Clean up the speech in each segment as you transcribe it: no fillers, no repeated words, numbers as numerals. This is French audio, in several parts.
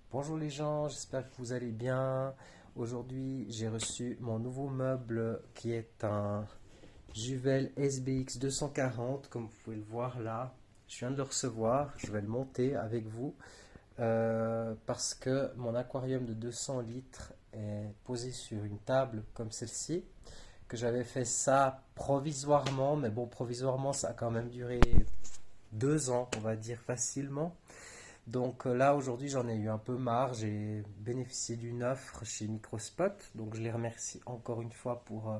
Bonjour les gens, j'espère que vous allez bien. Aujourd'hui, j'ai reçu mon nouveau meuble qui est un Juvel SBX 240, comme vous pouvez le voir là. Je viens de le recevoir, je vais le monter avec vous parce que mon aquarium de 200 litres est posé sur une table comme celle-ci, que j'avais fait ça provisoirement, mais bon, provisoirement, ça a quand même duré 2 ans, on va dire facilement. Donc là, aujourd'hui, j'en ai eu un peu marre. J'ai bénéficié d'une offre chez Microspot. Donc je les remercie encore une fois pour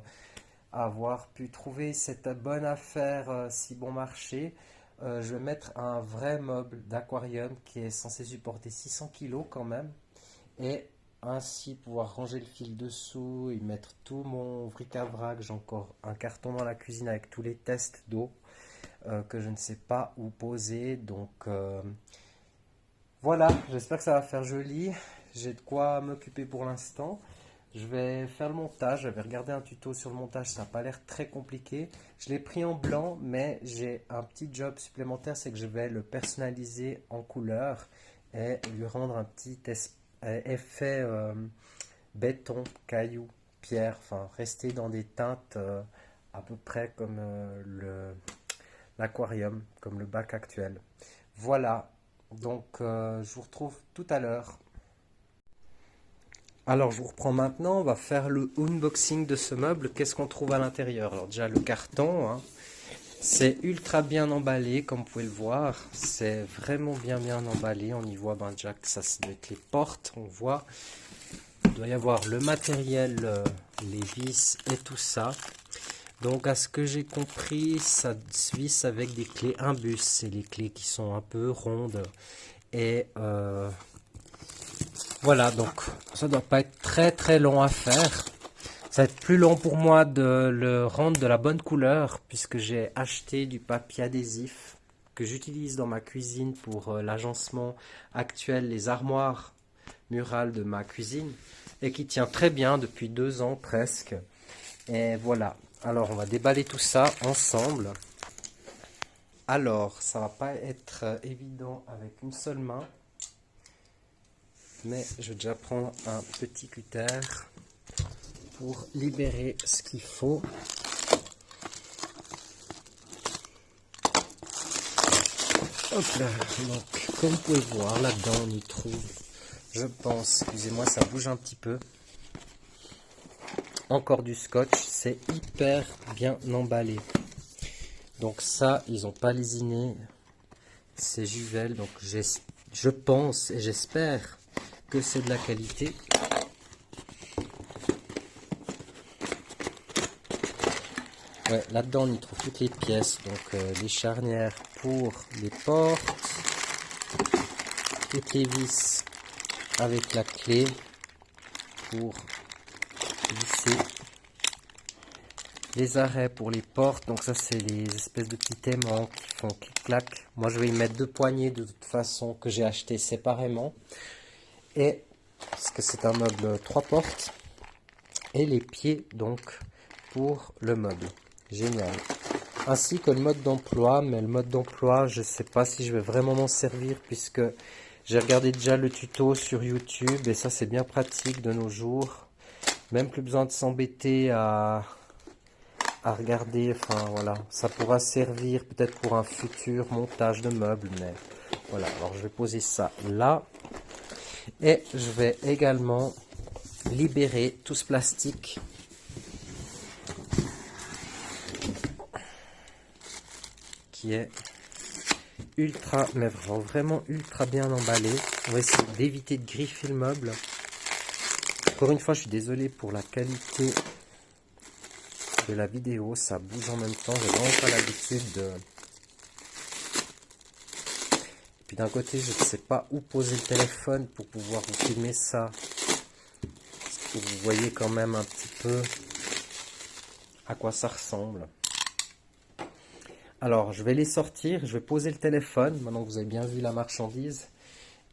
avoir pu trouver cette bonne affaire si bon marché. Je vais mettre un vrai meuble d'aquarium qui est censé supporter 600 kilos quand même. Et ainsi pouvoir ranger le fil dessous et mettre tout mon bric-à-brac. J'ai encore un carton dans la cuisine avec tous les tests d'eau que je ne sais pas où poser. Donc voilà, j'espère que ça va faire joli. J'ai de quoi m'occuper pour l'instant. Je vais faire le montage, j'avais regardé un tuto sur le montage, ça n'a pas l'air très compliqué. Je l'ai pris en blanc, mais j'ai un petit job supplémentaire, c'est que je vais le personnaliser en couleur et lui rendre un petit effet béton, caillou, pierre, enfin rester dans des teintes à peu près comme l'aquarium, comme le bac actuel. Voilà, donc je vous retrouve tout à l'heure. Alors je vous reprends maintenant, on va faire le unboxing de ce meuble. Qu'est-ce qu'on trouve à l'intérieur? Alors déjà le carton, hein, c'est ultra bien emballé comme vous pouvez le voir. C'est vraiment bien emballé. On y voit ben, déjà que ça doit être les portes, on voit. Il doit y avoir le matériel, les vis et tout ça. Donc à ce que j'ai compris, ça se visse avec des clés imbus. C'est les clés qui sont un peu rondes. Et voilà, donc ça doit pas être très long à faire. Ça va être plus long pour moi de le rendre de la bonne couleur puisque j'ai acheté du papier adhésif que j'utilise dans ma cuisine pour l'agencement actuel, les armoires murales de ma cuisine et qui tient très bien depuis 2 ans presque. Et voilà, alors on va déballer tout ça ensemble. Alors, ça va pas être évident avec une seule main, mais je vais déjà prendre un petit cutter pour libérer ce qu'il faut. Hop là, donc comme vous pouvez voir là-dedans on y trouve, je pense, excusez-moi ça bouge un petit peu, encore du scotch, c'est hyper bien emballé. Donc ça ils n'ont pas lésiné, c'est Juvel, donc je pense et j'espère que c'est de la qualité. Ouais, là-dedans on y trouve toutes les pièces, donc les charnières pour les portes, toutes les vis avec la clé pour visser, les arrêts pour les portes, donc ça c'est les espèces de petits aimants qui font clic-clac. Moi je vais y mettre 2 poignées de toute façon que j'ai acheté séparément, et parce que c'est un meuble 3 portes, et les pieds donc pour le meuble. Génial. Ainsi que le mode d'emploi, mais le mode d'emploi, je ne sais pas si je vais vraiment m'en servir puisque j'ai regardé déjà le tuto sur YouTube et ça c'est bien pratique de nos jours. Même plus besoin de s'embêter à regarder, enfin voilà, ça pourra servir peut-être pour un futur montage de meubles, mais voilà, alors je vais poser ça là et je vais également libérer tout ce plastique qui est ultra, mais vraiment ultra bien emballé. On va essayer d'éviter de griffer le meuble. Encore une fois, je suis désolé pour la qualité de la vidéo, ça bouge en même temps, j'ai vraiment pas l'habitude de... Et puis d'un côté, je ne sais pas où poser le téléphone pour pouvoir vous filmer ça. Parce que vous voyez quand même un petit peu à quoi ça ressemble. Alors, je vais les sortir, je vais poser le téléphone, maintenant que vous avez bien vu la marchandise,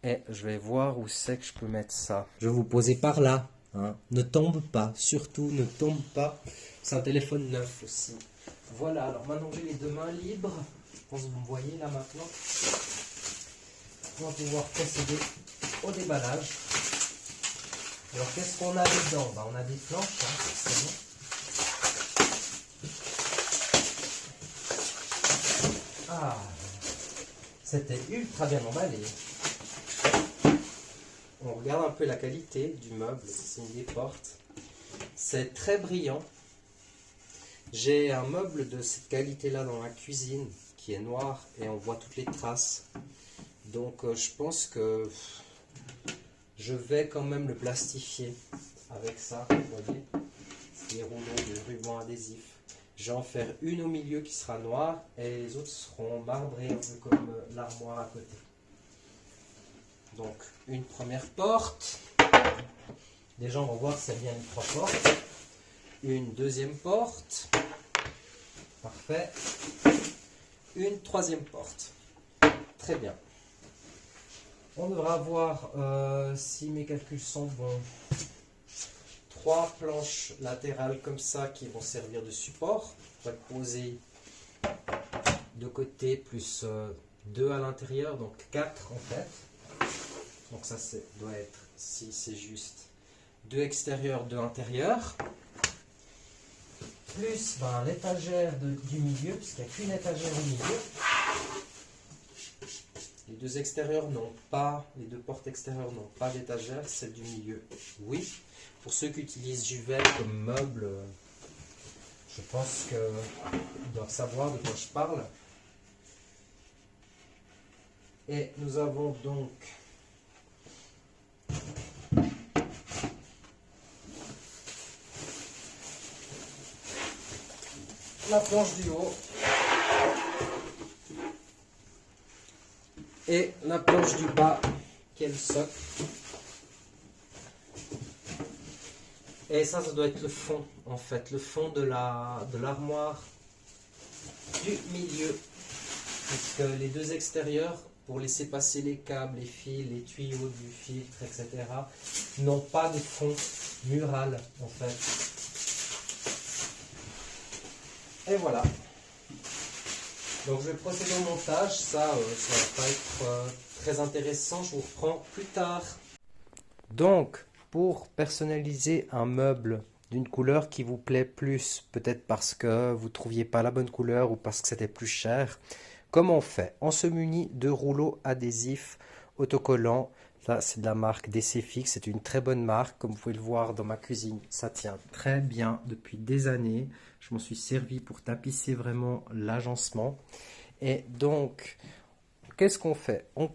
et je vais voir où c'est que je peux mettre ça. Je vais vous poser par là, hein. Ne tombe pas, surtout ne tombe pas. C'est un téléphone neuf aussi. Voilà, alors maintenant que j'ai les 2 mains libres, je pense que vous me voyez là maintenant, on va pouvoir procéder au déballage. Alors qu'est-ce qu'on a dedans? On a des planches, forcément. Ah, c'était ultra bien emballé. On regarde un peu la qualité du meuble, c'est une des portes. C'est très brillant. J'ai un meuble de cette qualité-là dans ma cuisine qui est noir et on voit toutes les traces. Donc je pense que je vais quand même le plastifier avec ça, vous voyez, des rouleaux de ruban adhésif. Je vais en faire une au milieu qui sera noire et les autres seront marbrés, un peu comme l'armoire à côté. Donc une première porte. Déjà on va voir si c'est bien une 3 portes. Une deuxième porte. Parfait. Une troisième porte. Très bien. On devra avoir, si mes calculs sont bons, 3 planches latérales comme ça qui vont servir de support. On va poser de côté plus 2 à l'intérieur, donc 4 en fait. Donc ça doit être, si c'est juste, 2 extérieurs, 2 intérieurs. Plus l'étagère du milieu, puisqu'il n'y a qu'une étagère au milieu. Les 2 extérieurs n'ont pas, les 2 portes extérieures n'ont pas d'étagère, celle du milieu, oui. Pour ceux qui utilisent Juvel comme meuble, je pense qu'ils doivent savoir de quoi je parle. Et nous avons donc la planche du haut et la planche du bas qui est le socle. Et ça doit être le fond en fait, le fond de l'armoire du milieu. Puisque les 2 extérieurs, pour laisser passer les câbles, les fils, les tuyaux du filtre, etc., n'ont pas de fond mural en fait. Et voilà. Donc je vais procéder au montage, ça va pas être très intéressant, je vous reprends plus tard. Donc, pour personnaliser un meuble d'une couleur qui vous plaît plus, peut-être parce que vous ne trouviez pas la bonne couleur ou parce que c'était plus cher, comment on fait? On se munit de rouleaux adhésifs autocollants. Là, c'est de la marque DCFix, c'est une très bonne marque. Comme vous pouvez le voir dans ma cuisine, ça tient très bien depuis des années. Je m'en suis servi pour tapisser vraiment l'agencement. Et donc, qu'est-ce qu'on fait? On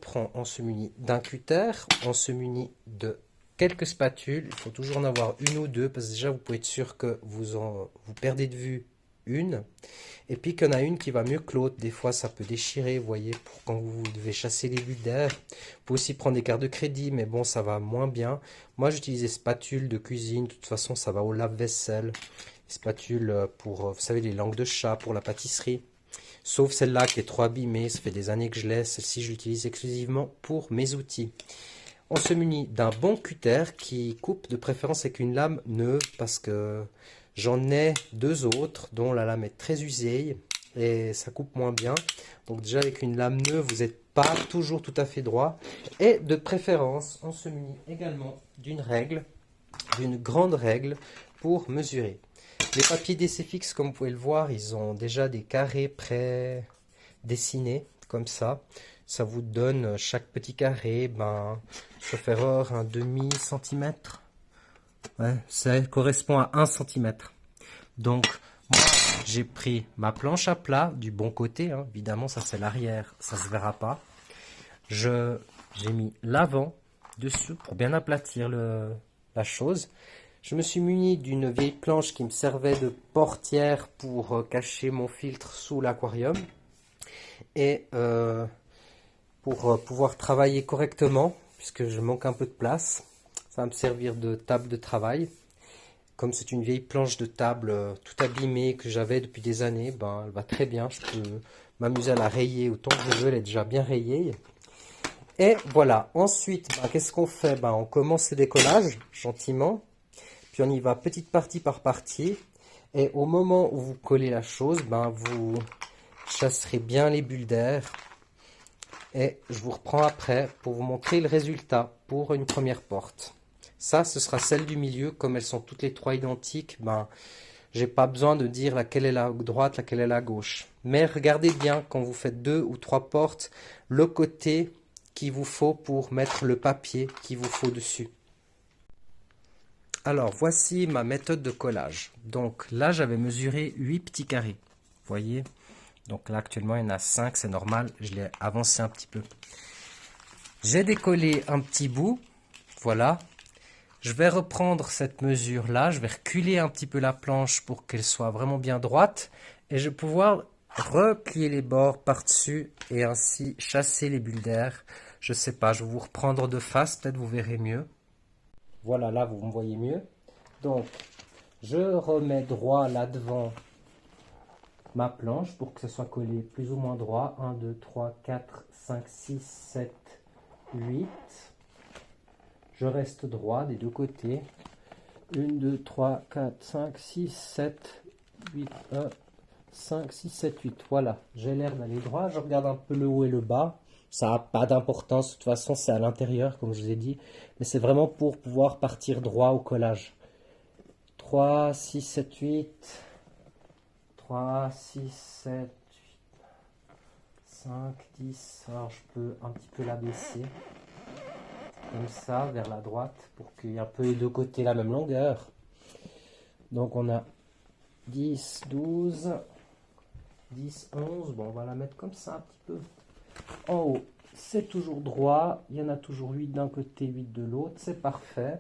se munit d'un cutter, on se munit de quelques spatules. Il faut toujours en avoir une ou deux, parce que déjà, vous pouvez être sûr que vous perdez de vue une. Et puis qu'il y en a une qui va mieux que l'autre. Des fois, ça peut déchirer, vous voyez, pour quand vous devez chasser les bulles d'air. Vous pouvez aussi prendre des cartes de crédit, mais bon, ça va moins bien. Moi, j'utilise des spatules de cuisine. De toute façon, ça va au lave-vaisselle. Spatules pour, vous savez, les langues de chat, pour la pâtisserie. Sauf celle-là qui est trop abîmée. Ça fait des années que je l'ai. Celle-ci, je l'utilise exclusivement pour mes outils. On se munit d'un bon cutter qui coupe de préférence avec une lame neuve, parce que j'en ai 2 autres dont la lame est très usée et ça coupe moins bien. Donc déjà avec une lame neuve, vous n'êtes pas toujours tout à fait droit. Et de préférence, on se munit également d'une règle, d'une grande règle pour mesurer. Les papiers DCFix, comme vous pouvez le voir, ils ont déjà des carrés pré-dessinés comme ça. Ça vous donne chaque petit carré, sauf erreur, un demi-centimètre. Ouais, ça correspond à 1 cm. Donc, moi, j'ai pris ma planche à plat du bon côté. Évidemment, ça c'est l'arrière, ça se verra pas. J'ai mis l'avant dessus pour bien aplatir la chose. Je me suis muni d'une vieille planche qui me servait de portière pour cacher mon filtre sous l'aquarium. Et pour pouvoir travailler correctement, puisque je manque un peu de place, ça va me servir de table de travail. Comme c'est une vieille planche de table tout abîmée que j'avais depuis des années, elle va très bien. Je peux m'amuser à la rayer autant que je veux, elle est déjà bien rayée. Et voilà, ensuite, qu'est-ce qu'on fait? On commence le décollage gentiment, puis on y va petite partie par partie. Et au moment où vous collez la chose, vous chasserez bien les bulles d'air Et je vous reprends après pour vous montrer le résultat pour une première porte. Ça, ce sera celle du milieu. Comme elles sont toutes les trois identiques, ben, j'ai pas besoin de dire laquelle est la droite, laquelle est la gauche. Mais regardez bien quand vous faites 2 ou 3 portes, le côté qu'il vous faut pour mettre le papier qu'il vous faut dessus. Alors, voici ma méthode de collage. Donc là, j'avais mesuré 8 petits carrés. Vous voyez? Donc là, actuellement, il y en a 5, c'est normal. Je l'ai avancé un petit peu. J'ai décollé un petit bout. Voilà. Je vais reprendre cette mesure-là. Je vais reculer un petit peu la planche pour qu'elle soit vraiment bien droite. Et je vais pouvoir replier les bords par-dessus et ainsi chasser les bulles d'air. Je sais pas, je vais vous reprendre de face, peut-être vous verrez mieux. Voilà, là, vous me voyez mieux. Donc, je remets droit là devant ma planche pour que ce soit collé plus ou moins droit. 1, 2, 3, 4, 5, 6, 7, 8. Je reste droit des deux côtés. 1, 2, 3, 4, 5, 6, 7, 8, 1, 5, 6, 7, 8. Voilà, j'ai l'air d'aller droit. Je regarde un peu le haut et le bas. Ça n'a pas d'importance. De toute façon, c'est à l'intérieur, comme je vous ai dit. Mais c'est vraiment pour pouvoir partir droit au collage. 3, 6, 7, 8. 3, 6, 7, 8, 5, 10. Alors, je peux un petit peu l'abaisser. Comme ça, vers la droite, pour qu'il y ait un peu les deux côtés la même longueur. Donc, on a 10, 12, 10, 11. Bon, on va la mettre comme ça un petit peu. En haut, c'est toujours droit. Il y en a toujours 8 d'un côté, 8 de l'autre. C'est parfait.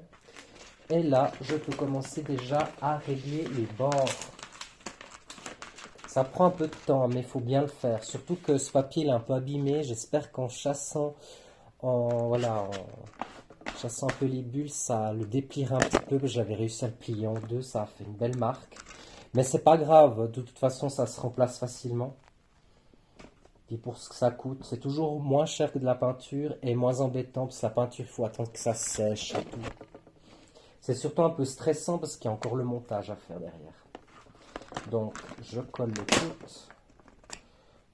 Et là, je peux commencer déjà à régler les bords. Ça prend un peu de temps, mais il faut bien le faire. Surtout que ce papier il est un peu abîmé. J'espère qu'en chassant, en chassant un peu les bulles, ça le dépliera un petit peu. J'avais réussi à le plier en deux, ça a fait une belle marque. Mais c'est pas grave, de toute façon, ça se remplace facilement. Puis pour ce que ça coûte, c'est toujours moins cher que de la peinture et moins embêtant parce que la peinture, il faut attendre que ça sèche et tout. C'est surtout un peu stressant parce qu'il y a encore le montage à faire derrière. Donc, je colle le tout.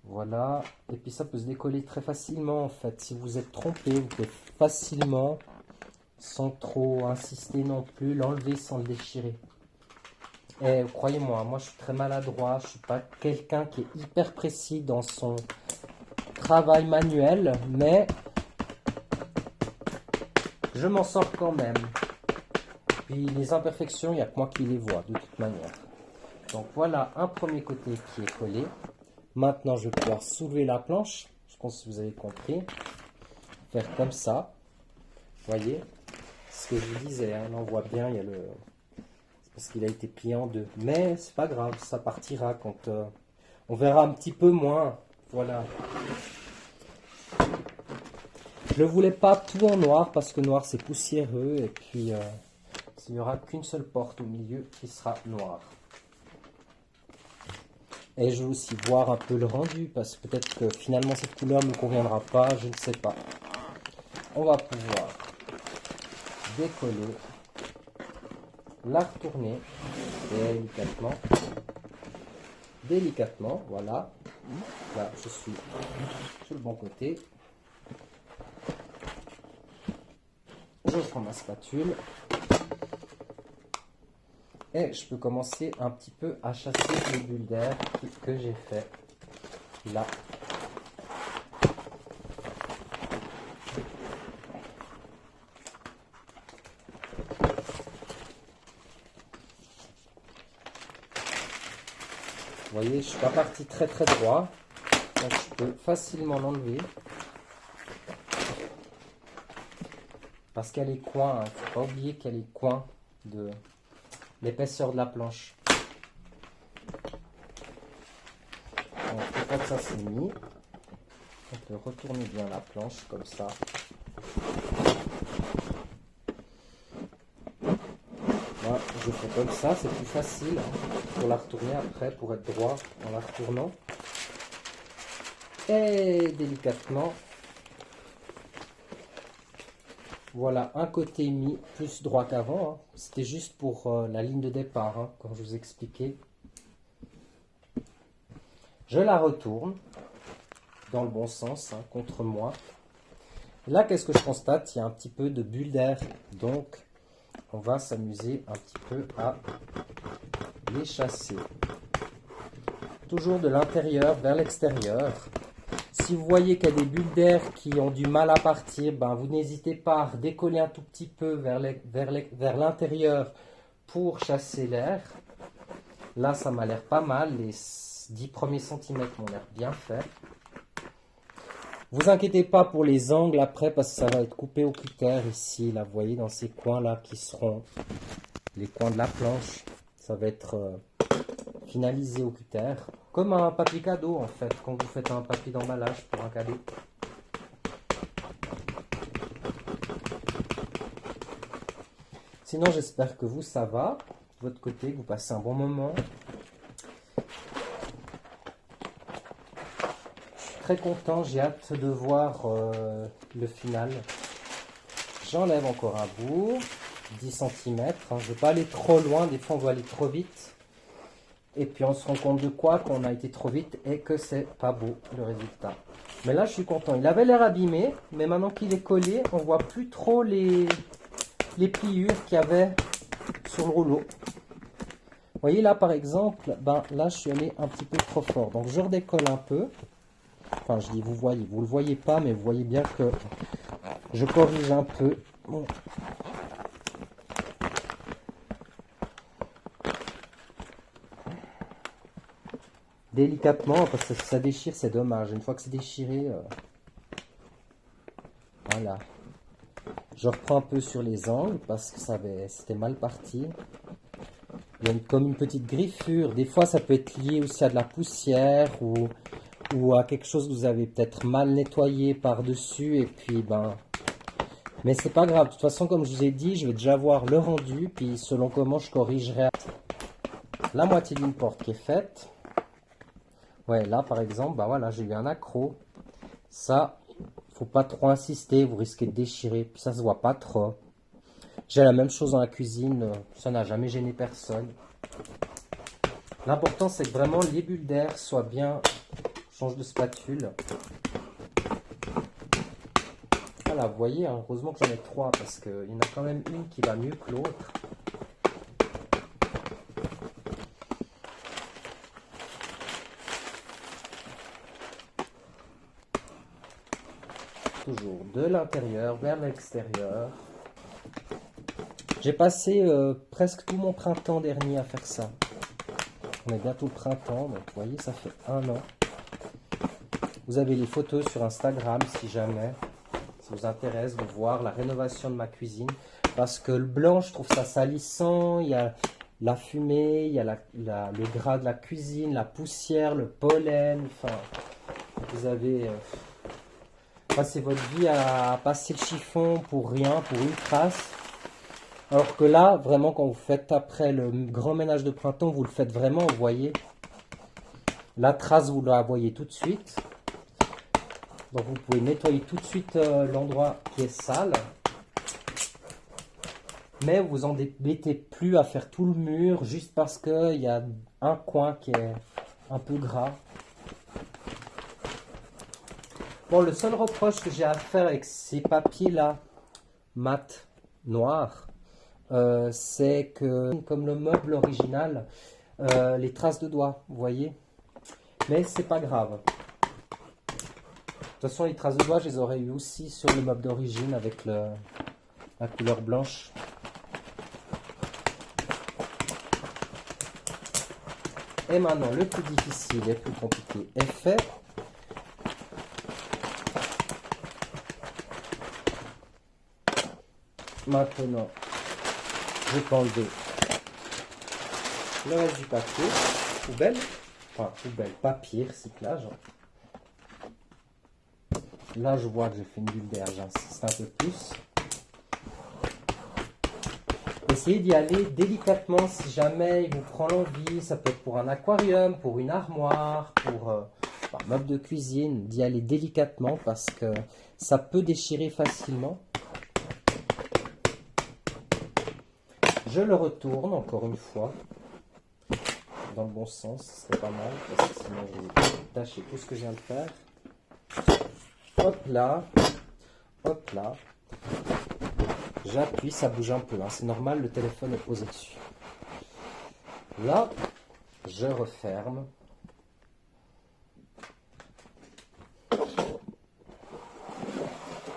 Voilà. Et puis ça peut se décoller très facilement en fait. Si vous êtes trompé, vous pouvez facilement, sans trop insister non plus, l'enlever sans le déchirer. Et croyez-moi, moi je suis très maladroit. Je suis pas quelqu'un qui est hyper précis dans son travail manuel, mais je m'en sors quand même. Puis les imperfections, il n'y a que moi qui les vois de toute manière. Donc voilà un premier côté qui est collé. Maintenant, je vais pouvoir soulever la planche. Je pense que vous avez compris. Faire comme ça. Vous voyez ce que je vous disais. Hein, là, on voit bien, il y a le... c'est parce qu'il a été plié en deux. Mais c'est pas grave, ça partira quand on verra un petit peu moins. Voilà. Je ne voulais pas tout en noir parce que noir c'est poussiéreux. Et puis, il n'y aura qu'une seule porte au milieu qui sera noire. Et je veux aussi voir un peu le rendu, parce que peut-être que finalement cette couleur ne me conviendra pas, je ne sais pas. On va pouvoir décoller, la retourner délicatement. Délicatement, voilà. Là, je suis sur le bon côté. Je prends ma spatule. Et je peux commencer un petit peu à chasser les bulles d'air que j'ai fait là. Vous voyez, je ne suis pas parti très très droit, donc je peux facilement l'enlever. Parce qu'il y a les coins, il ne faut pas oublier qu'il y a les coins de l'épaisseur de la planche. Donc, une fois que ça c'est mis, on peut retourner bien la planche comme ça. Moi, je fais comme ça, c'est plus facile pour la retourner après, pour être droit en la retournant. Et délicatement, voilà un côté mis plus droit qu'avant. Hein. C'était juste pour la ligne de départ, hein, comme je vous expliquais. Je la retourne dans le bon sens, hein, contre moi. Là, qu'est-ce que je constate? Il y a un petit peu de bulles d'air. Donc, on va s'amuser un petit peu à les chasser. Toujours de l'intérieur vers l'extérieur. Si vous voyez qu'il y a des bulles d'air qui ont du mal à partir, ben vous n'hésitez pas à décoller un tout petit peu vers l'intérieur pour chasser l'air. Là, ça m'a l'air pas mal. Les 10 premiers centimètres m'ont l'air bien faits. Vous inquiétez pas pour les angles après parce que ça va être coupé au cutter ici. Là, vous voyez dans ces coins-là qui seront les coins de la planche. Ça va être finalisé au cutter. Comme un papier cadeau en fait, quand vous faites un papier d'emballage pour un cadeau. Sinon, j'espère que vous, ça va. De votre côté, que vous passez un bon moment. Très content, j'ai hâte de voir le final. J'enlève encore un bout, 10 cm. Je ne veux pas aller trop loin, des fois on va aller trop vite. Et puis on se rend compte de quoi? Qu'on a été trop vite et que c'est pas beau le résultat. Mais là je suis content, il avait l'air abîmé, mais maintenant qu'il est collé, on voit plus trop les pliures qu'il y avait sur le rouleau. Vous voyez là par exemple, ben, là je suis allé un petit peu trop fort. Donc je redécolle un peu. Enfin, je dis vous voyez, vous le voyez pas, mais vous voyez bien que je corrige un peu. Bon. Délicatement, parce que si ça déchire, c'est dommage. Une fois que c'est déchiré, voilà. Je reprends un peu sur les angles parce que c'était mal parti. Il y a comme une petite griffure. Des fois, ça peut être lié aussi à de la poussière ou à quelque chose que vous avez peut-être mal nettoyé par-dessus et puis ben... Mais c'est pas grave, de toute façon comme je vous ai dit, je vais déjà voir le rendu, puis selon comment je corrigerai la moitié d'une porte qui est faite. Ouais, là par exemple, bah voilà, j'ai eu un accroc. Ça, faut pas trop insister, vous risquez de déchirer, puis ça se voit pas trop. J'ai la même chose dans la cuisine, ça n'a jamais gêné personne. L'important c'est que vraiment les bulles d'air soient bien... Change de spatule. Voilà, vous voyez, hein, heureusement que j'en ai 3 parce qu'il y en a quand même une qui va mieux que l'autre. Toujours de l'intérieur vers l'extérieur. J'ai passé presque tout mon printemps dernier à faire ça. On est bientôt le printemps, donc vous voyez, ça fait 1 an. Vous avez les photos sur Instagram si jamais ça vous intéresse de voir la rénovation de ma cuisine. Parce que le blanc, je trouve ça salissant. Il y a la fumée, il y a le gras de la cuisine, la poussière, le pollen. Enfin, vous avez passé votre vie à passer le chiffon pour rien, pour une trace. Alors que là, vraiment, quand vous faites après le grand ménage de printemps, vous le faites vraiment, vous voyez. La trace, vous la voyez tout de suite. Donc vous pouvez nettoyer tout de suite l'endroit qui est sale. Mais vous vous embêtez plus à faire tout le mur juste parce qu'il y a un coin qui est un peu gras. Bon, le seul reproche que j'ai à faire avec ces papiers-là, mat, noirs, c'est que, comme le meuble original, les traces de doigts, vous voyez. Mais c'est pas grave. De toute façon, les traces de doigts, je les aurais eu aussi sur le meuble d'origine avec la couleur blanche. Et maintenant, le plus difficile et le plus compliqué est fait. Maintenant, je peux enlever le reste du papier, poubelle, enfin poubelle, papier, recyclage. Là, je vois que j'ai fait une bulle d'air, j'insiste un peu plus. Essayez d'y aller délicatement si jamais il vous prend l'envie. Ça peut être pour un aquarium, pour une armoire, pour un meuble de cuisine. D'y aller délicatement parce que ça peut déchirer facilement. Je le retourne encore une fois. Dans le bon sens, ce serait pas mal. Parce que sinon, je vais tâcher tout ce que je viens de faire. Hop là, hop là. J'appuie, ça bouge un peu, hein. C'est normal, le téléphone est posé dessus. Là, je referme.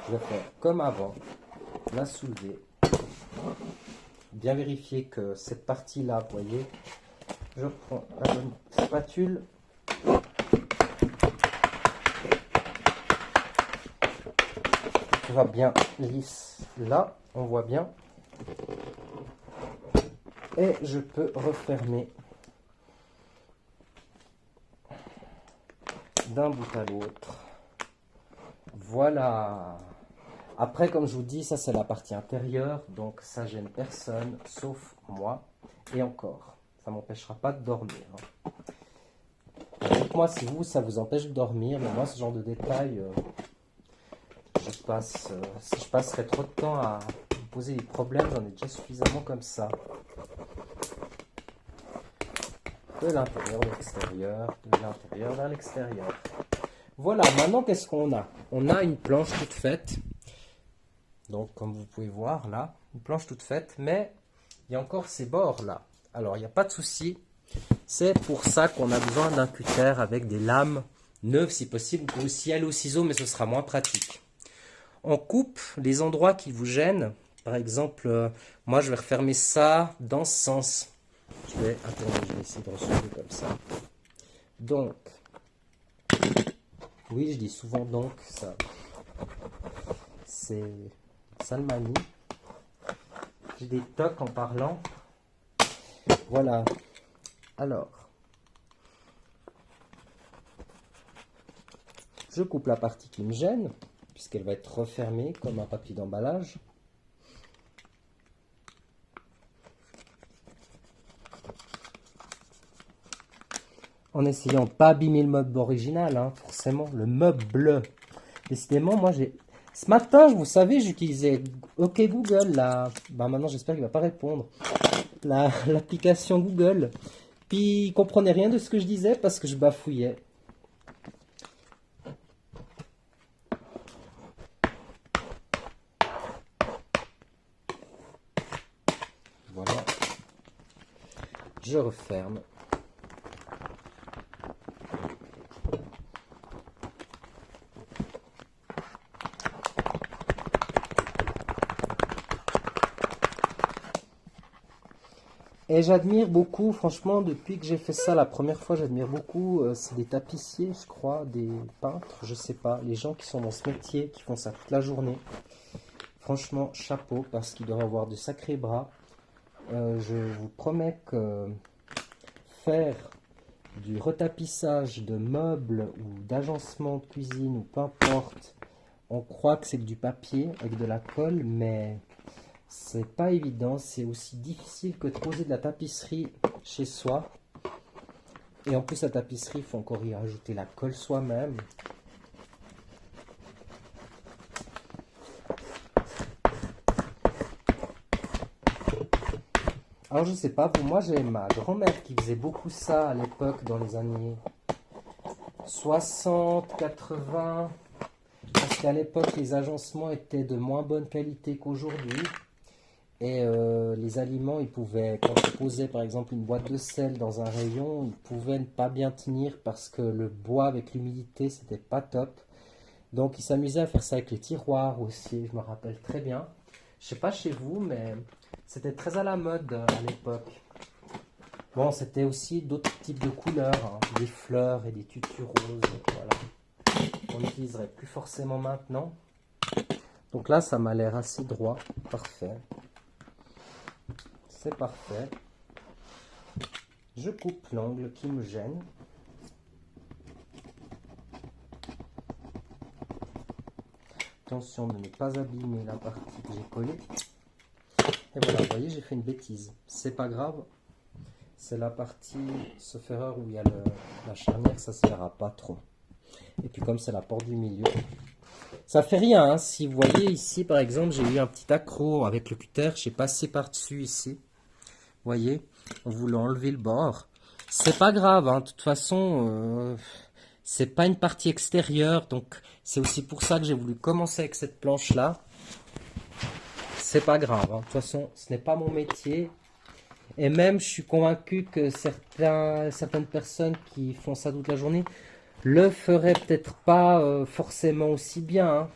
Je vais faire comme avant, la soulever. Bien vérifier que cette partie-là, vous voyez, je prends la bonne spatule. Tout va bien lisse là, on voit bien. Et je peux refermer d'un bout à l'autre. Voilà. Après, comme je vous dis, ça c'est la partie intérieure, donc ça gêne personne, sauf moi. Et encore, ça m'empêchera pas de dormir. Dites-moi si vous, ça vous empêche de dormir, mais moi, ce genre de détails, si je passerais trop de temps à me poser des problèmes, j'en ai déjà suffisamment comme ça. De l'intérieur vers l'extérieur, de l'intérieur vers l'extérieur. Voilà, maintenant qu'est-ce qu'on a? On a une planche toute faite. Donc, comme vous pouvez voir là, une planche toute faite, mais il y a encore ces bords là. Alors, il n'y a pas de souci. C'est pour ça qu'on a besoin d'un cutter avec des lames neuves si possible. Vous pouvez aussi aller au ciseau, mais ce sera moins pratique. On coupe les endroits qui vous gênent. Par exemple, moi je vais refermer ça dans ce sens. Je vais essayer de ressouder comme ça. Donc, oui, je dis souvent donc, ça. C'est ça le manie. J'ai des tocs en parlant. Voilà. Alors, je coupe la partie qui me gêne, puisqu'elle va être refermée comme un papier d'emballage. En essayant de pas abîmer le meuble original, hein, forcément, le meuble. Décidément, moi j'ai... Ce matin, vous savez, j'utilisais OK Google, là. Bah, maintenant j'espère qu'il ne va pas répondre. L'application Google. Puis il ne comprenait rien de ce que je disais parce que je bafouillais. Voilà. Je referme. Et j'admire beaucoup, franchement, depuis que j'ai fait ça la première fois, j'admire beaucoup, c'est des tapissiers, je crois, des peintres, je sais pas, les gens qui sont dans ce métier, qui font ça toute la journée. Franchement, chapeau, parce qu'ils doivent avoir de sacrés bras. Je vous promets que faire du retapissage de meubles ou d'agencement de cuisine, ou peu importe, on croit que c'est que du papier avec de la colle, mais... c'est pas évident, c'est aussi difficile que de poser de la tapisserie chez soi. Et en plus, la tapisserie, il faut encore y rajouter la colle soi-même. Alors, je sais pas, pour moi, j'ai ma grand-mère qui faisait beaucoup ça à l'époque, dans les années 60, 80. Parce qu'à l'époque, les agencements étaient de moins bonne qualité qu'aujourd'hui. Et les aliments, ils pouvaient, quand on posait par exemple une boîte de sel dans un rayon, ils pouvaient ne pas bien tenir parce que le bois avec l'humidité, c'était pas top. Donc ils s'amusaient à faire ça avec les tiroirs aussi, je me rappelle très bien. Je sais pas chez vous, mais c'était très à la mode à l'époque. Bon, c'était aussi d'autres types de couleurs, hein, des fleurs et des tutus roses, voilà. On n'utiliserait plus forcément maintenant. Donc là, ça m'a l'air assez droit, parfait. C'est parfait. Je coupe l'angle qui me gêne. Attention de ne pas abîmer la partie que j'ai collée. Et voilà, vous voyez, j'ai fait une bêtise. C'est pas grave. C'est la partie, sauf erreur, où il y a la charnière, ça ne se verra pas trop. Et puis comme c'est la porte du milieu, ça fait rien. Hein. Si vous voyez ici, par exemple, j'ai eu un petit accroc avec le cutter. J'ai passé par-dessus ici. Voyez, on voulait enlever le bord. C'est pas grave, hein. De toute façon, C'est pas une partie extérieure, donc c'est aussi pour ça que j'ai voulu commencer avec cette planche-là. C'est pas grave, hein. De toute façon, ce n'est pas mon métier. Et même, je suis convaincu que certaines personnes qui font ça toute la journée le feraient peut-être pas forcément aussi bien, hein.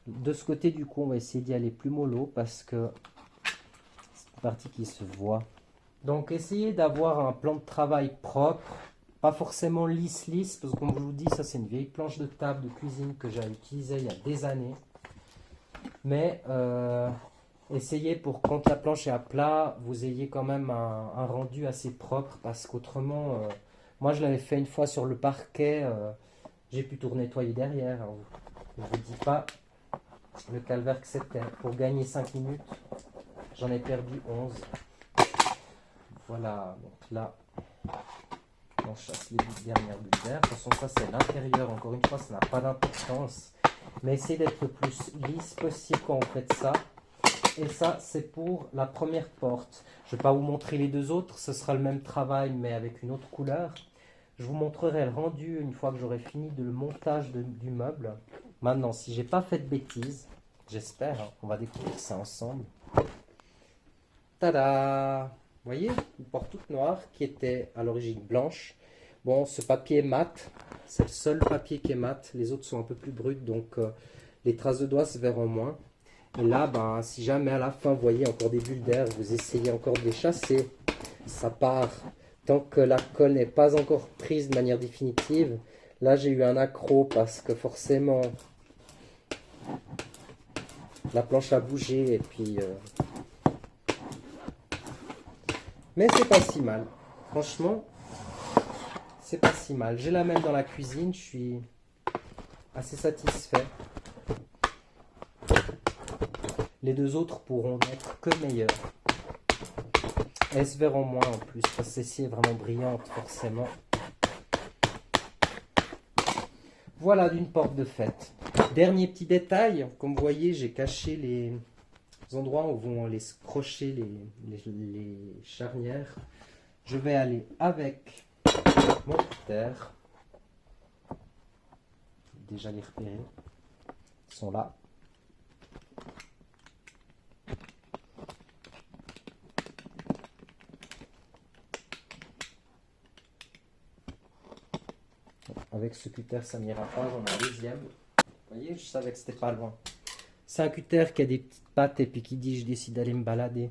De ce côté, du coup, on va essayer d'y aller plus mollo parce que c'est une partie qui se voit. Donc, essayez d'avoir un plan de travail propre, pas forcément lisse, parce que comme je vous dis, ça c'est une vieille planche de table de cuisine que j'ai utilisée il y a des années. Mais essayez pour quand la planche est à plat, vous ayez quand même un rendu assez propre, parce qu'autrement, moi je l'avais fait une fois sur le parquet, j'ai pu tout nettoyer derrière. Hein. Je ne vous dis pas le calvaire que c'était. Pour gagner 5 minutes, j'en ai perdu 11. Voilà, donc là, on chasse les dernières bulles d'air. De toute façon, ça c'est l'intérieur. Encore une fois, ça n'a pas d'importance. Mais essayez d'être le plus lisse possible quand vous faites ça. Et ça, c'est pour la première porte. Je ne vais pas vous montrer les deux autres. Ce sera le même travail, mais avec une autre couleur. Je vous montrerai le rendu une fois que j'aurai fini de le montage du meuble. Maintenant, si j'ai pas fait de bêtises, j'espère, hein, on va découvrir ça ensemble. Tada! Vous voyez, une porte toute noire qui était à l'origine blanche. Bon, ce papier est mat, c'est le seul papier qui est mat. Les autres sont un peu plus bruts, donc les traces de doigts se verront moins. Et là, ben, si jamais à la fin, vous voyez encore des bulles d'air, vous essayez encore de les chasser, ça part. Tant que la colle n'est pas encore prise de manière définitive, là j'ai eu un accroc parce que forcément la planche a bougé et puis... Mais c'est pas si mal. Franchement, c'est pas si mal. J'ai la même dans la cuisine, je suis assez satisfait. Les deux autres pourront être que meilleurs. Elles se verront moins en plus, parce que celle-ci est vraiment brillante, forcément. Voilà d'une porte de fête. Dernier petit détail, comme vous voyez, j'ai caché les endroits où vont les crocher les charnières. Je vais aller avec mon cutter. Déjà les repérer. Ils sont là. Avec ce cutter, ça n'ira pas, j'en ai un deuxième. Vous voyez, je savais que c'était pas loin. C'est un cutter qui a des petites pattes et puis qui dit je décide d'aller me balader.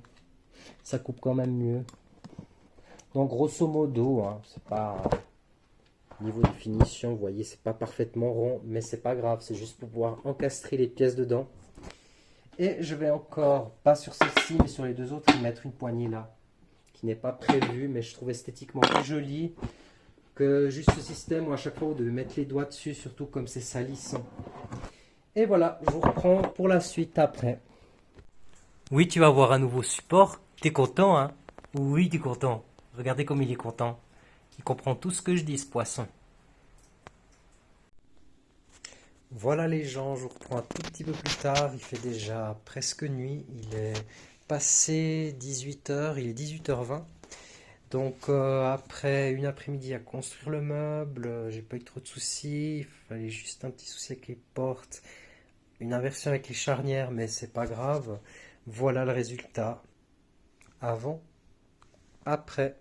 Ça coupe quand même mieux. Donc grosso modo, hein, c'est pas niveau de finition, vous voyez, c'est pas parfaitement rond, mais c'est pas grave, c'est juste pour pouvoir encastrer les pièces dedans. Et je vais encore, pas sur celle-ci, mais sur les deux autres, y mettre une poignée là, qui n'est pas prévue, mais je trouve esthétiquement plus jolie que juste ce système où à chaque fois vous devez mettre les doigts dessus, surtout comme c'est salissant. Et voilà, je vous reprends pour la suite après. Oui, tu vas avoir un nouveau support. T'es content, hein? Oui, t'es content. Regardez comme il est content. Il comprend tout ce que je dis, ce poisson. Voilà les gens, je vous reprends un tout petit peu plus tard. Il fait déjà presque nuit. Il est passé 18h, il est 18h20. Donc après une après-midi à construire le meuble, j'ai pas eu trop de soucis. Il fallait juste un petit souci avec les portes. Une inversion avec les charnières, mais c'est pas grave. Voilà le résultat. Avant, après.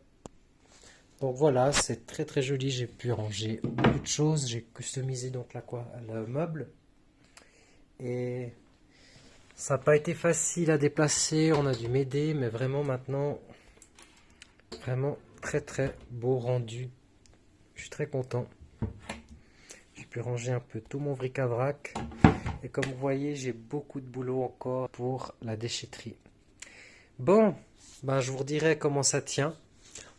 Donc voilà, c'est très très joli. J'ai pu ranger beaucoup de choses. J'ai customisé donc le meuble. Et ça n'a pas été facile à déplacer. On a dû m'aider, mais vraiment maintenant, vraiment très très beau rendu. Je suis très content. J'ai pu ranger un peu tout mon bric-à-brac. Et comme vous voyez, j'ai beaucoup de boulot encore pour la déchetterie. Bon, ben je vous redirai comment ça tient.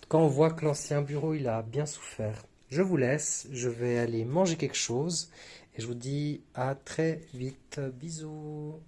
Quand on voit que l'ancien bureau, il a bien souffert. Je vous laisse, je vais aller manger quelque chose. Et je vous dis à très vite. Bisous.